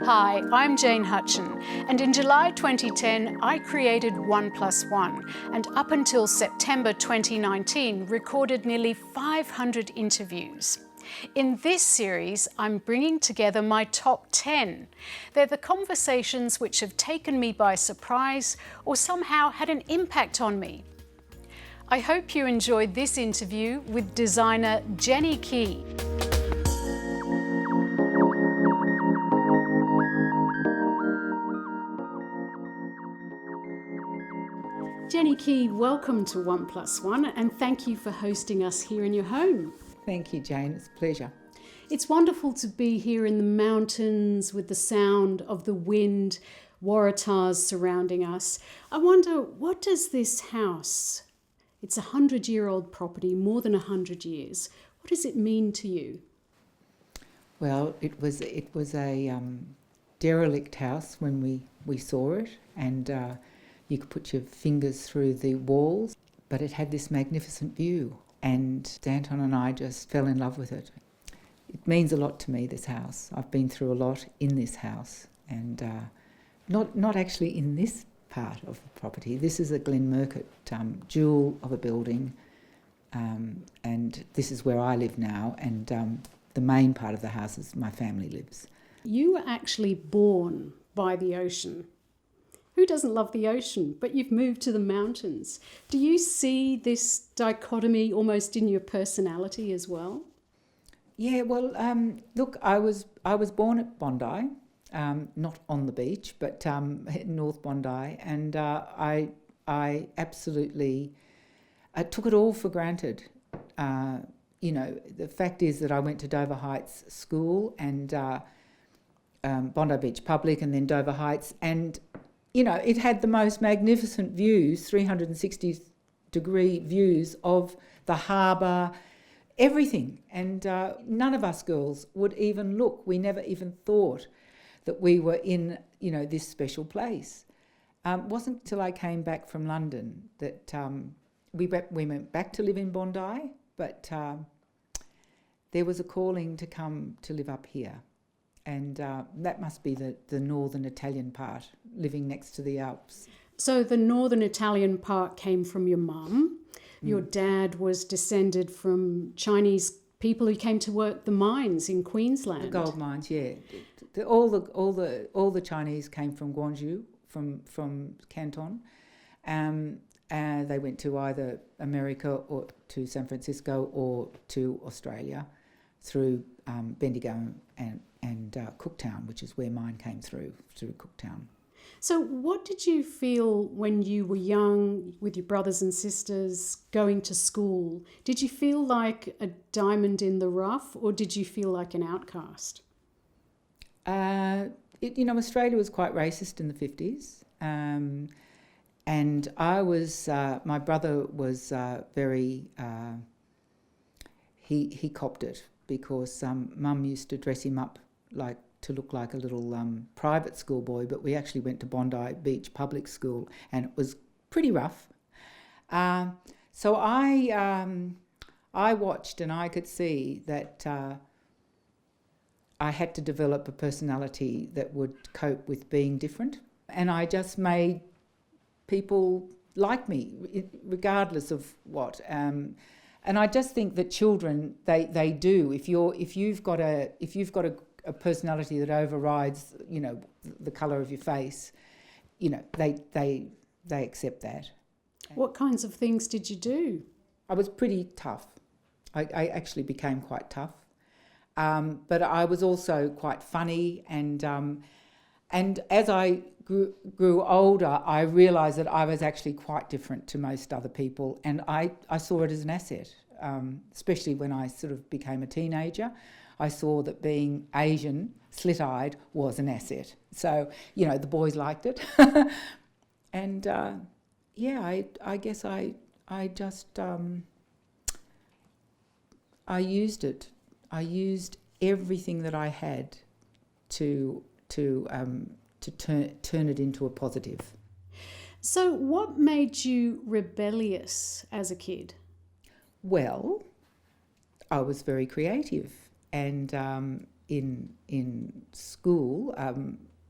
Hi, I'm Jane Hutchin, and in July 2010 I created 1+1, and up until September 2019 recorded nearly 500 interviews. In this series, I'm bringing together my top 10. They're the conversations which have taken me by surprise or somehow had an impact on me. I hope you enjoyed this interview with designer Jenny Kee. Jenny Kee, welcome to 1+1 and thank you for hosting us here in your home. Thank you, Jane. It's a pleasure. It's wonderful to be here in the mountains with the sound of the wind, waratahs surrounding us. I wonder, what does this house, it's a 100-year-old property, more than 100 years, what does it mean to you? Well, it was a derelict house when we saw it, and you could put your fingers through the walls, but it had this magnificent view, and Danton and I just fell in love with it. It means a lot to me, this house. I've been through a lot in this house, and not actually in this part of the property. This is a Glenmurcutt jewel of a building, and this is where I live now, and the main part of the house is my family lives. You were actually born by the ocean. Who doesn't love the ocean? But you've moved to the mountains. Do you see this dichotomy almost in your personality as well? Yeah, well, look, I was born at Bondi, not on the beach, but in North Bondi, and I absolutely took it all for granted. The fact is that I went to Dover Heights School and Bondi Beach Public, and then Dover Heights, and it had the most magnificent views, 360-degree views of the harbour, everything. And none of us girls would even look. We never even thought that we were in, this special place. Wasn't until I came back from London that we went back to live in Bondi, but there was a calling to come to live up here. And that must be the northern Italian part, living next to the Alps. So the northern Italian part came from your mum. Your dad was descended from Chinese people who came to work the mines in Queensland. The gold mines, yeah. All the Chinese came from Guangzhou, from Canton. They went to either America or to San Francisco or to Australia through Bendigo and Cooktown, which is where mine came through Cooktown. So what did you feel when you were young with your brothers and sisters going to school? Did you feel like a diamond in the rough, or did you feel like an outcast? Australia was quite racist in the 50s. And I was, my brother was very, he copped it because Mum used to dress him up to look like a little private schoolboy, but we actually went to Bondi Beach Public School, and it was pretty rough. So I watched, and I could see that I had to develop a personality that would cope with being different, and I just made people like me, regardless of what. And I just think that children, they do. If you've got a personality that overrides, the colour of your face, they accept that. What kinds of things did you do? I was pretty tough. I actually became quite tough, but I was also quite funny. And as I grew older, I realised that I was actually quite different to most other people, and I saw it as an asset, especially when I sort of became a teenager. I saw that being Asian, slit-eyed, was an asset. So, the boys liked it. And, I guess I just, I used it. I used everything that I had to turn it into a positive. So what made you rebellious as a kid? Well, I was very creative, and in school.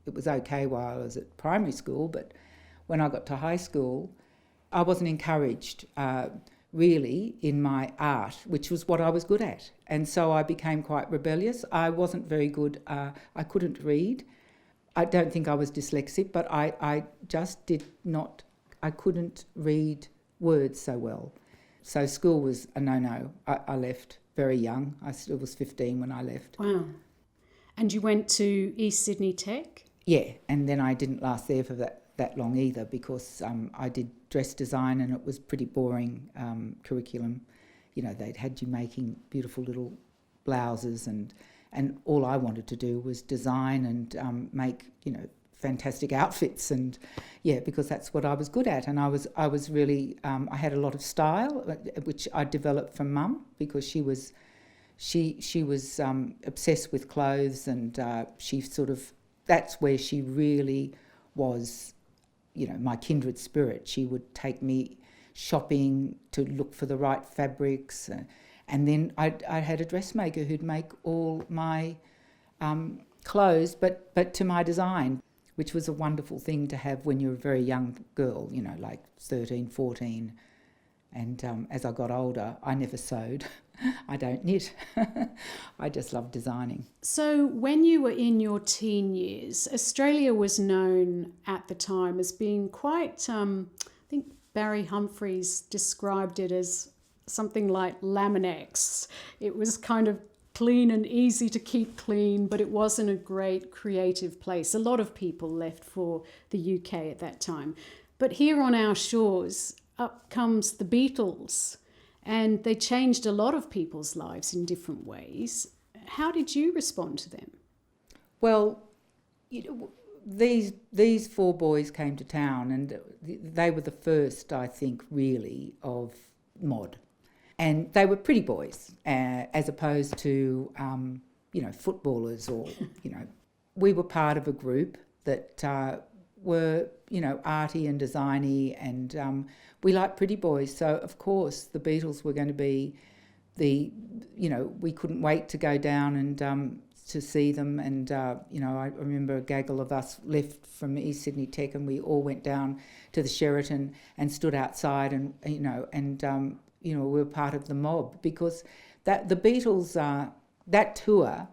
It was okay while I was at primary school, but when I got to high school, I wasn't encouraged really in my art, which was what I was good at. And so I became quite rebellious. I wasn't very good. I couldn't read. I don't think I was dyslexic, but I just did not, I couldn't read words so well. So school was a no-no. I left very young. I still was 15 when I left. Wow. And you went to East Sydney Tech? Yeah, and then I didn't last there for that long either, because I did dress design and it was pretty boring curriculum. You know, they'd had you making beautiful little blouses and all I wanted to do was design and make, you know, fantastic outfits, and yeah, because that's what I was good at. And I was really I had a lot of style, which I developed from Mum, because she was obsessed with clothes, and she sort of, that's where she really was, you know, my kindred spirit. She would take me shopping to look for the right fabrics, and then I had a dressmaker who'd make all my clothes, but to my design, which was a wonderful thing to have when you're a very young girl, you know, like 13, 14. And as I got older, I never sewed. I don't knit. I just love designing. So when you were in your teen years, Australia was known at the time as being quite, I think Barry Humphries described it as something like Laminex. It was kind of clean and easy to keep clean, but it wasn't a great creative place. A lot of people left for the UK at that time. But here on our shores, up comes the Beatles, and they changed a lot of people's lives in different ways. How did you respond to them? Well, you know, these four boys came to town, and they were the first, I think, really, of mod. And they were pretty boys, as opposed to, you know, footballers or, you know. We were part of a group that were, you know, arty and designy, and we liked pretty boys. So, of course, the Beatles were going to be you know, we couldn't wait to go down and to see them. And, you know, I remember a gaggle of us left from East Sydney Tech, and we all went down to the Sheraton and stood outside, and, you know, we were part of the mob, because that the Beatles, that tour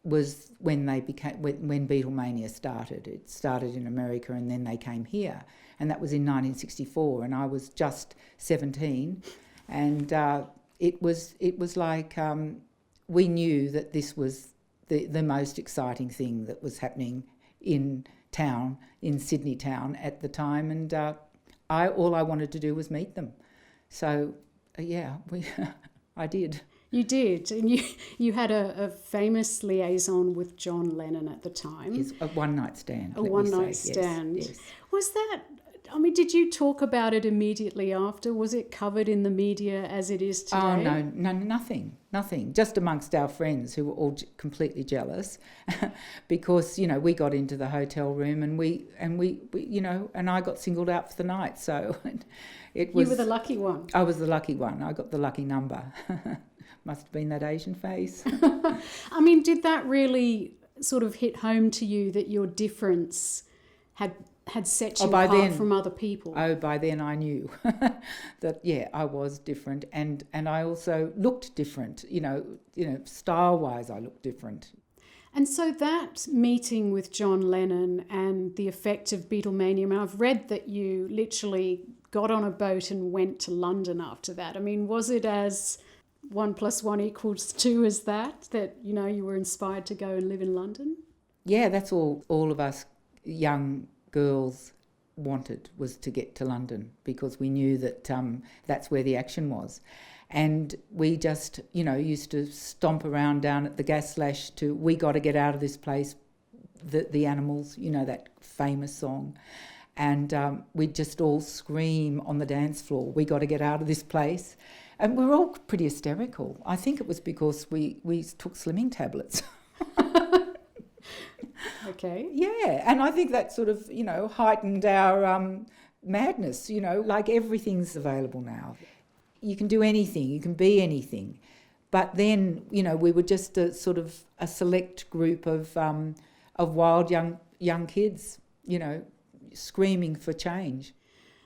was when they became, when Beatlemania started. It started in America and then they came here, and that was in 1964, and I was just 17, and it was like we knew that this was the most exciting thing that was happening in town, in Sydney town at the time, and all I wanted to do was meet them. So, yeah, I did. You did, and you had a famous liaison with John Lennon at the time. Yes, a one-night stand. A one-night stand. Yes. Was that, I mean, did you talk about it immediately after? Was it covered in the media as it is today? Oh, no, nothing. Just amongst our friends who were all completely jealous because, you know, we got into the hotel room and we you know, and I got singled out for the night. So it was... You were the lucky one. I was the lucky one. I got the lucky number. Must have been that Asian face. I mean, did that really sort of hit home to you that your difference had set you apart from other people? Oh, by then I knew that, yeah, I was different, and I also looked different. You know, style-wise, I looked different. And so that meeting with John Lennon and the effect of Beatlemania, I mean, I've read that you literally got on a boat and went to London after that. I mean, was it as 1 + 1 = 2 as that, you know, you were inspired to go and live in London? Yeah, that's all of us young girls wanted, was to get to London, because we knew that that's where the action was. And we just, you know, used to stomp around down at the gas slash to "We Got to Get Out of This Place," the Animals, you know, that famous song. And we'd just all scream on the dance floor, "We got to get out of this place." And we were all pretty hysterical. I think it was because we took slimming tablets. Okay. Yeah, and I think that sort of, you know, heightened our madness, you know, like everything's available now. You can do anything, you can be anything, But then, we were just a sort of a select group of wild young kids, screaming for change.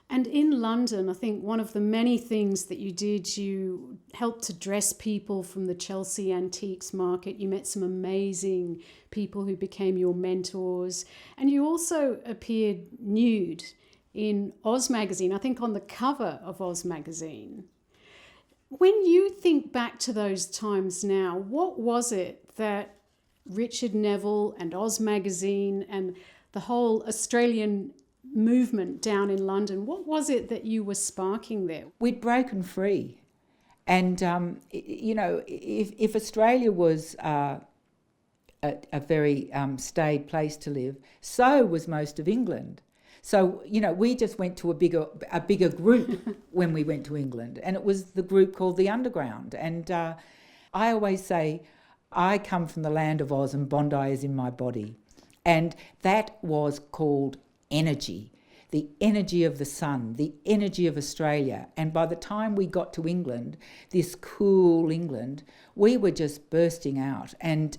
And in London, I think one of the many things that you did, you helped to dress people from the Chelsea antiques market. You met some amazing people who became your mentors. And you also appeared nude in Oz magazine, I think on the cover of Oz magazine. When you think back to those times now, what was it that Richard Neville and Oz magazine and the whole Australian movement down in London, what was it that you were sparking there? We'd broken free. And, if Australia was a very staid place to live, so was most of England. So, we just went to a bigger group when we went to England, and it was the group called the Underground. And I always say, I come from the land of Oz and Bondi is in my body. And that was called energy, the energy of the sun, the energy of Australia. And by the time we got to England, this cool England, we were just bursting out. And,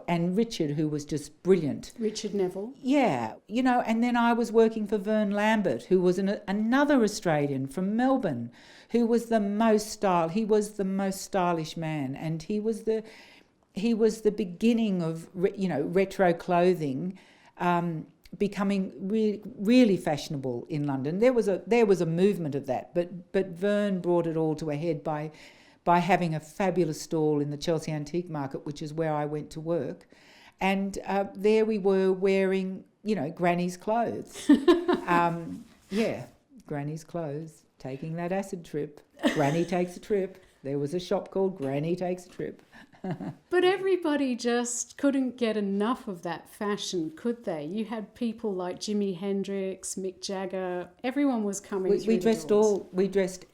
and Richard, who was just brilliant. Richard Neville. Yeah, and then I was working for Vern Lambert, who was another Australian from Melbourne, who was the most stylish man. And he was the beginning of, retro clothing, becoming really fashionable in London. There was a movement of that, but Vern brought it all to a head by having a fabulous stall in the Chelsea Antique Market, which is where I went to work, and there we were wearing Granny's clothes. Granny's clothes, taking that acid trip. Granny takes a trip. There was a shop called Granny Takes a Trip. But everybody just couldn't get enough of that fashion, could they? You had people like Jimi Hendrix, Mick Jagger, everyone was coming through the doors. We dressed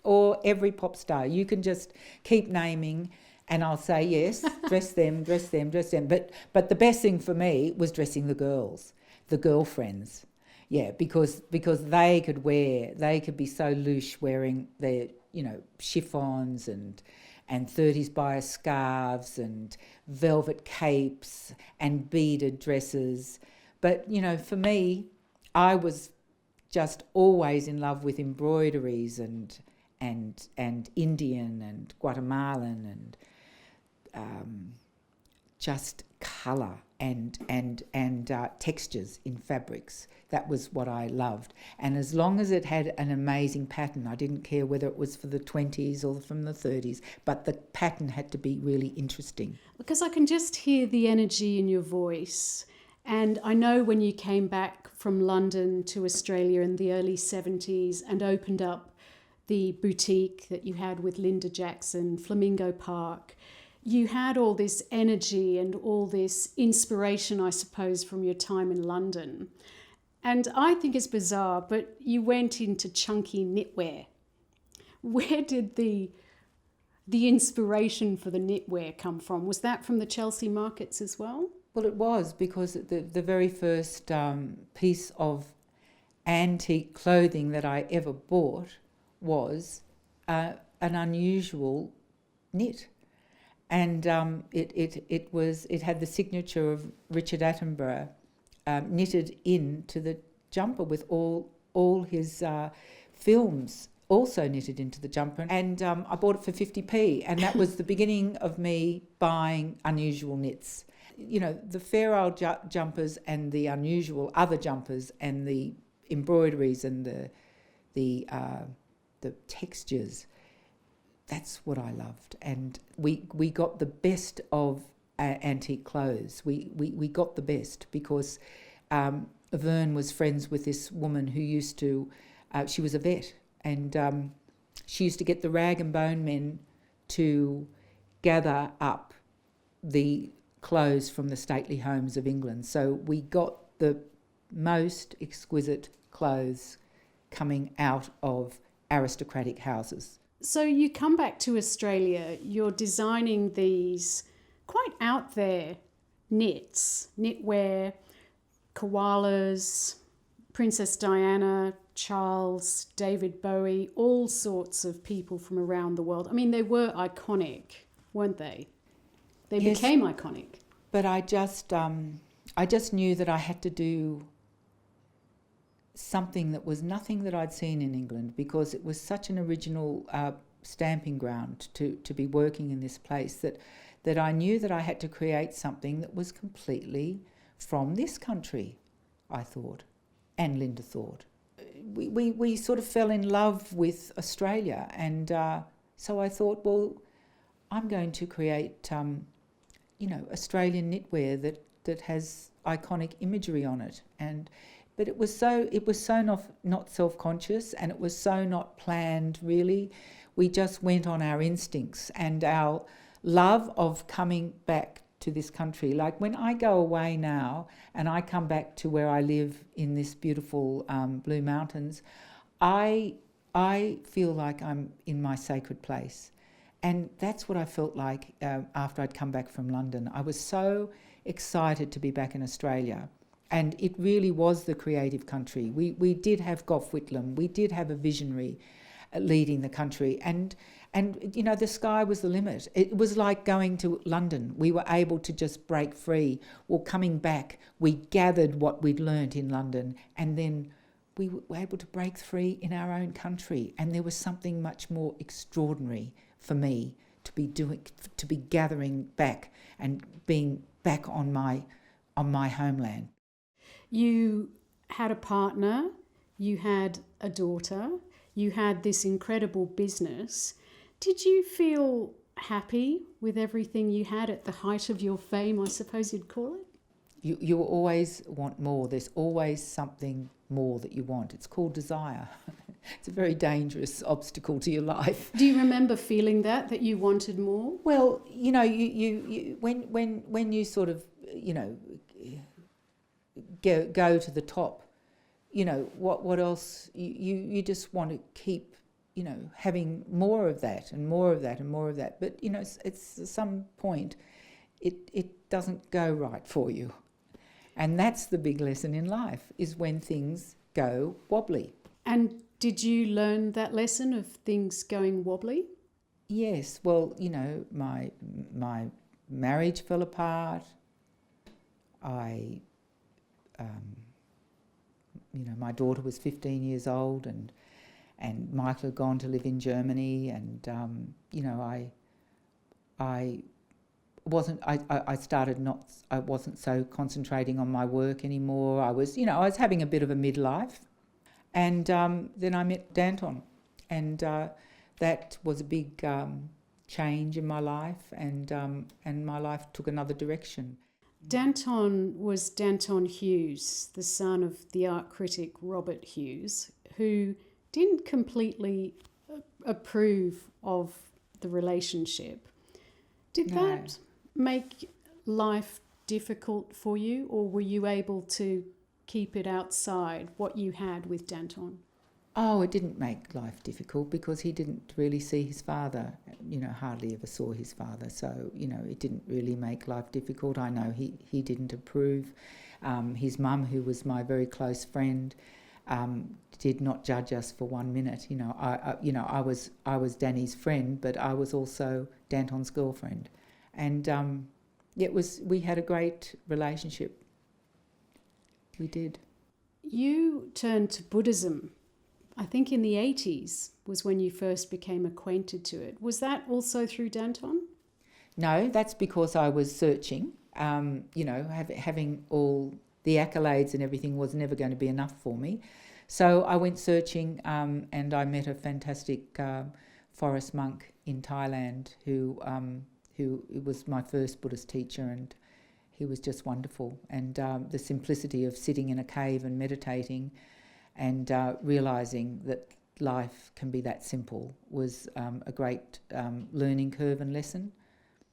every pop star. You can just keep naming and I'll say, yes, dress them. But the best thing for me was dressing the girls, the girlfriends. Yeah, because they could be so louche wearing their, chiffons and 30s bias scarves and velvet capes and beaded dresses. But, for me, I was just always in love with embroideries and Indian and Guatemalan and just colour and textures in fabrics. That was what I loved. And as long as it had an amazing pattern, I didn't care whether it was for the 20s or from the 30s, but the pattern had to be really interesting. Because I can just hear the energy in your voice. And I know when you came back from London to Australia in the early 70s and opened up the boutique that you had with Linda Jackson, Flamingo Park, you had all this energy and all this inspiration, I suppose, from your time in London. And I think it's bizarre, but you went into chunky knitwear. Where did the inspiration for the knitwear come from? Was that from the Chelsea markets as well? Well, it was, because the very first piece of antique clothing that I ever bought was an unusual knit. And it had the signature of Richard Attenborough knitted into the jumper, with all his films also knitted into the jumper. And I bought it for 50p, and that was the beginning of me buying unusual knits. The fair old jumpers and the unusual other jumpers and the embroideries and the textures. That's what I loved. And we got the best of antique clothes. We got the best because Vern was friends with this woman who used to, she was a vet, and she used to get the rag and bone men to gather up the clothes from the stately homes of England. So we got the most exquisite clothes coming out of aristocratic houses. So you come back to Australia, you're designing these quite out there knits, knitwear, koalas, Princess Diana, Charles, David Bowie, all sorts of people from around the world. I mean, they were iconic. weren't they? They Yes. became iconic. But I just knew that I had to do something that was nothing that I'd seen in England, because it was such an original stamping ground to be working in this place, that I knew that I had to create something that was completely from this country, I thought, and Linda thought. We sort of fell in love with Australia, and so I thought, well, I'm going to create Australian knitwear that has iconic imagery on it. But it was so not self-conscious, and it was so not planned, really. We just went on our instincts and our love of coming back to this country. Like when I go away now and I come back to where I live in this beautiful Blue Mountains, I feel like I'm in my sacred place. And that's what I felt like after I'd come back from London. I was so excited to be back in Australia. And it really was the creative country. We did have Gough Whitlam. We did have a visionary leading the country. And the sky was the limit. It was like going to London. We were able to just break free. Well, coming back, we gathered what we'd learnt in London, and then we were able to break free in our own country. And there was something much more extraordinary for me to be gathering back and being back on my homeland. You had a partner, you had a daughter, you had this incredible business. Did you feel happy with everything you had at the height of your fame, I suppose you'd call it? You always want more. There's always something more that you want. It's called desire. It's a very dangerous obstacle to your life. Do you remember feeling that you wanted more? Well, you when you sort of, go to the top, what else? You just want to keep, having more of that and more of that and more of that. But, it's at some point it doesn't go right for you. And that's the big lesson in life, is when things go wobbly. And did you learn that lesson of things going wobbly? Yes. Well, my marriage fell apart. My daughter was 15 years old, and Michael had gone to live in Germany, and I wasn't so concentrating on my work anymore. I was having a bit of a midlife, and then I met Danton, and that was a big change in my life, and my life took another direction. Danton was Danton Hughes, the son of the art critic Robert Hughes, who didn't completely approve of the relationship. Did that make life difficult for you, or were you able to keep it outside what you had with Danton? Oh, it didn't make life difficult, because he didn't really see his father, hardly ever saw his father. So, it didn't really make life difficult. I know he didn't approve. His mum, who was my very close friend, did not judge us for 1 minute. I was Danny's friend, but I was also Danton's girlfriend. And we had a great relationship. We did. You turned to Buddhism, I think in the 80s was when you first became acquainted to it. Was that also through Danton? No, that's because I was searching. Having all the accolades and everything was never going to be enough for me. So I went searching, and I met a fantastic forest monk in Thailand who was my first Buddhist teacher, and he was just wonderful. And the simplicity of sitting in a cave and meditating and realising that life can be that simple was a great learning curve and lesson.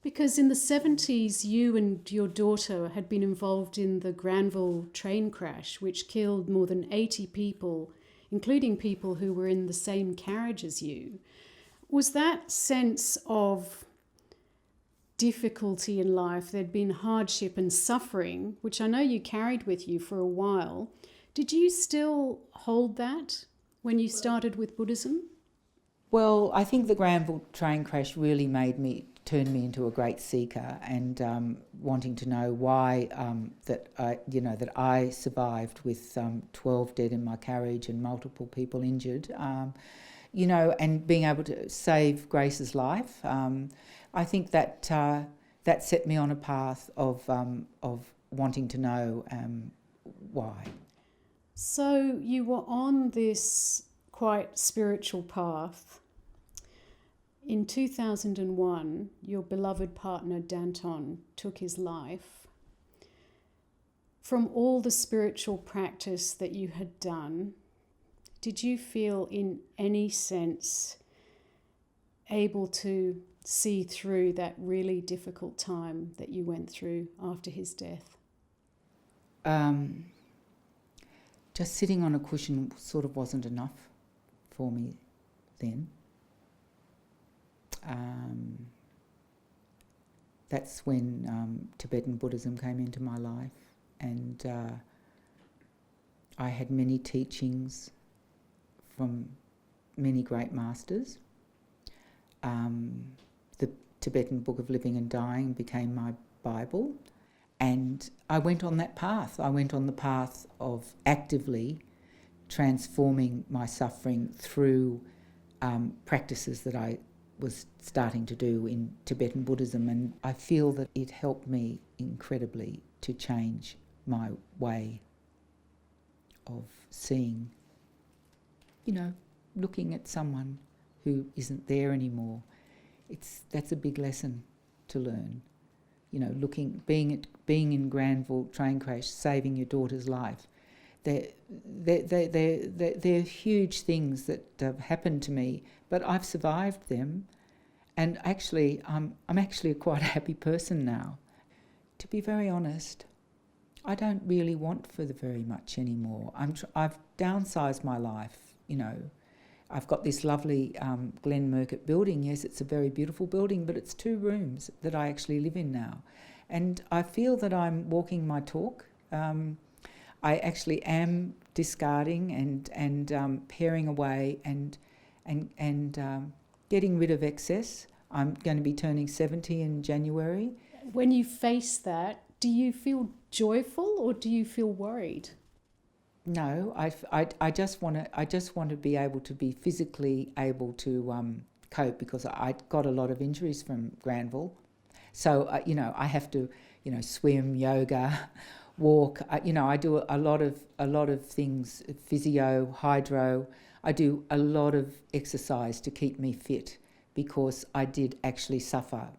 Because in the 70s, you and your daughter had been involved in the Granville train crash, which killed more than 80 people, including people who were in the same carriage as you. Was that sense of difficulty in life, there'd been hardship and suffering, which I know you carried with you for a while, did you still hold that when you started with Buddhism? Well, I think the Granville train crash really made me turned me into a great seeker, and wanting to know why that I survived with 12 dead in my carriage and multiple people injured, and being able to save Grace's life. I think that that set me on a path of wanting to know why. So you were on this quite spiritual path. In 2001, your beloved partner Danton took his life. From all the spiritual practice that you had done, did you feel in any sense able to see through that really difficult time that you went through after his death? Just sitting on a cushion sort of wasn't enough for me then. That's when Tibetan Buddhism came into my life, and I had many teachings from many great masters. The Tibetan Book of Living and Dying became my Bible, and I went on that path. I went on the path of actively transforming my suffering through practices that I was starting to do in Tibetan Buddhism, and I feel that it helped me incredibly to change my way of seeing, looking at someone who isn't there anymore. That's a big lesson to learn. Being in Granville train crash, saving your daughter's life. They're huge things that have happened to me, but I've survived them, and actually, I'm actually quite a happy person now. To be very honest, I don't really want for the very much anymore. I've downsized my life. I've got this lovely Glen Murcutt building. Yes, it's a very beautiful building, but it's 2 rooms that I actually live in now, and I feel that I'm walking my talk. I actually am discarding and paring away and getting rid of excess. I'm going to be turning 70 in January. When you face that, do you feel joyful or do you feel worried? No, I just want to be able to be physically able to cope, because I got a lot of injuries from Granville. So I have to swim, yoga, walk. I do a lot of things, physio, hydro. I do a lot of exercise to keep me fit, because I did actually suffer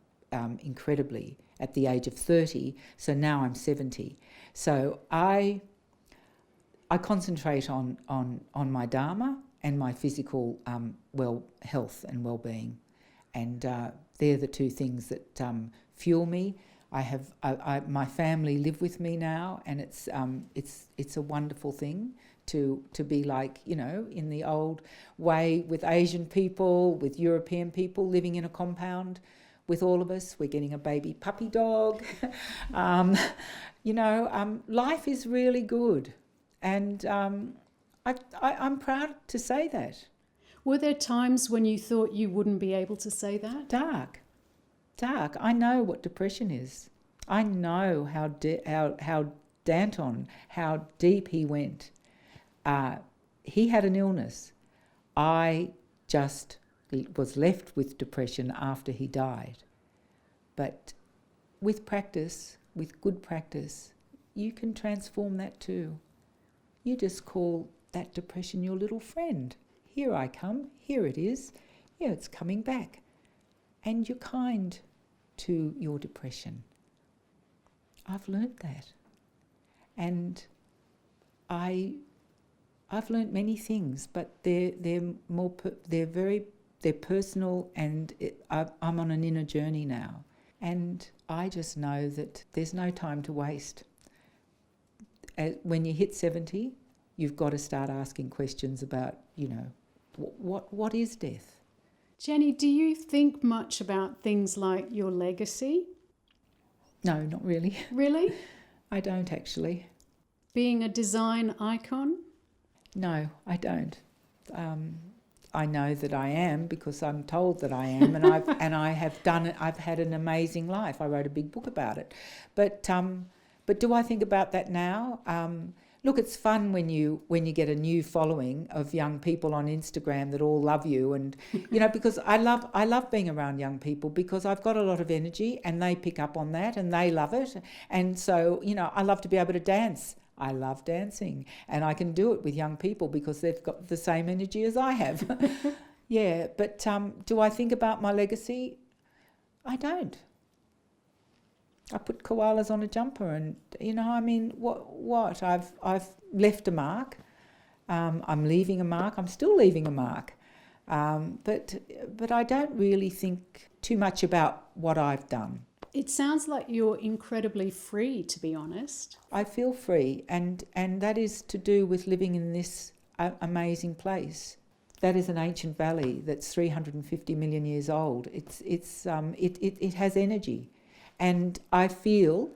incredibly at the age of 30. So now I'm 70. So I concentrate on my Dharma and my physical health and well-being, and they're the 2 things that fuel me. My family live with me now, and it's a wonderful thing to be like, in the old way with Asian people, with European people living in a compound with all of us. We're getting a baby puppy dog. Life is really good, and I'm proud to say that. Were there times when you thought you wouldn't be able to say that? Dark. I know what depression is. I know how Danton, how deep he went. He had an illness. I just was left with depression after he died. But with practice, with good practice, you can transform that too. You just call that depression your little friend. Here I come, here it is, yeah, it's coming back. And you're kind to your depression. I've learnt that. And I've learnt many things, but they're personal, and I'm on an inner journey now. And I just know that there's no time to waste. When you hit 70, you've got to start asking questions about, what is death? Jenny, do you think much about things like your legacy? No, not really. Really? I don't actually. Being a design icon? No, I don't. I know that I am because I'm told that I am, and I've had an amazing life. I wrote a big book about it. But do I think about that now? Look, it's fun when you get a new following of young people on Instagram that all love you, and because I love being around young people because I've got a lot of energy and they pick up on that and they love it, and so I love to be able to dance. I love dancing, and I can do it with young people because they've got the same energy as I have. Yeah, but do I think about my legacy? I don't. I put koalas on a jumper, and what? I've left a mark. I'm leaving a mark. I'm still leaving a mark. But I don't really think too much about what I've done. It sounds like you're incredibly free, to be honest. I feel free, and that is to do with living in this amazing place. That is an ancient valley that's 350 million years old. It has energy. And I feel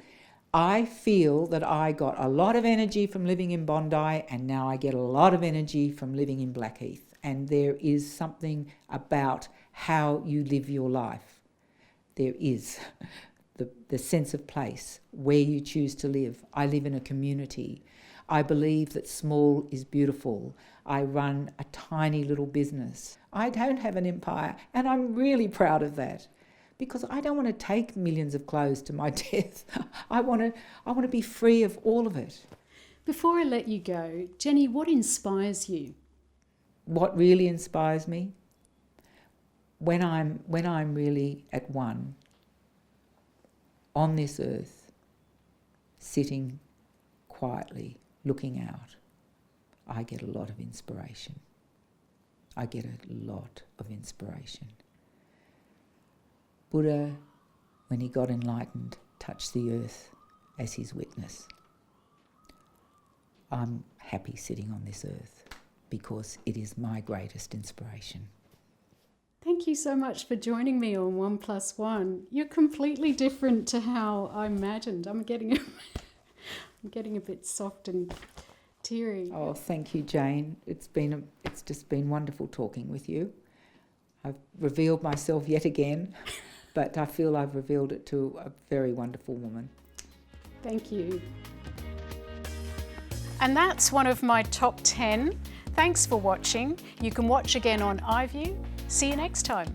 that I got a lot of energy from living in Bondi, and now I get a lot of energy from living in Blackheath. And there is something about how you live your life. There is the sense of place, where you choose to live. I live in a community. I believe that small is beautiful. I run a tiny little business. I don't have an empire, and I'm really proud of that. Because I don't want to take millions of clothes to my death. I want to be free of all of it. Before I let you go, Jenny, what inspires you? What really inspires me? When I'm really at one, on this earth, sitting quietly, looking out, I get a lot of inspiration. I get a lot of inspiration. Buddha, when he got enlightened, touched the earth as his witness. I'm happy sitting on this earth because it is my greatest inspiration. Thank you so much for joining me on 1+1. You're completely different to how I imagined. I'm getting a bit soft and teary. Oh, thank you, Jane. It's just been wonderful talking with you. I've revealed myself yet again, but I feel I've revealed it to a very wonderful woman. Thank you. And that's one of my top 10. Thanks for watching. You can watch again on iView. See you next time.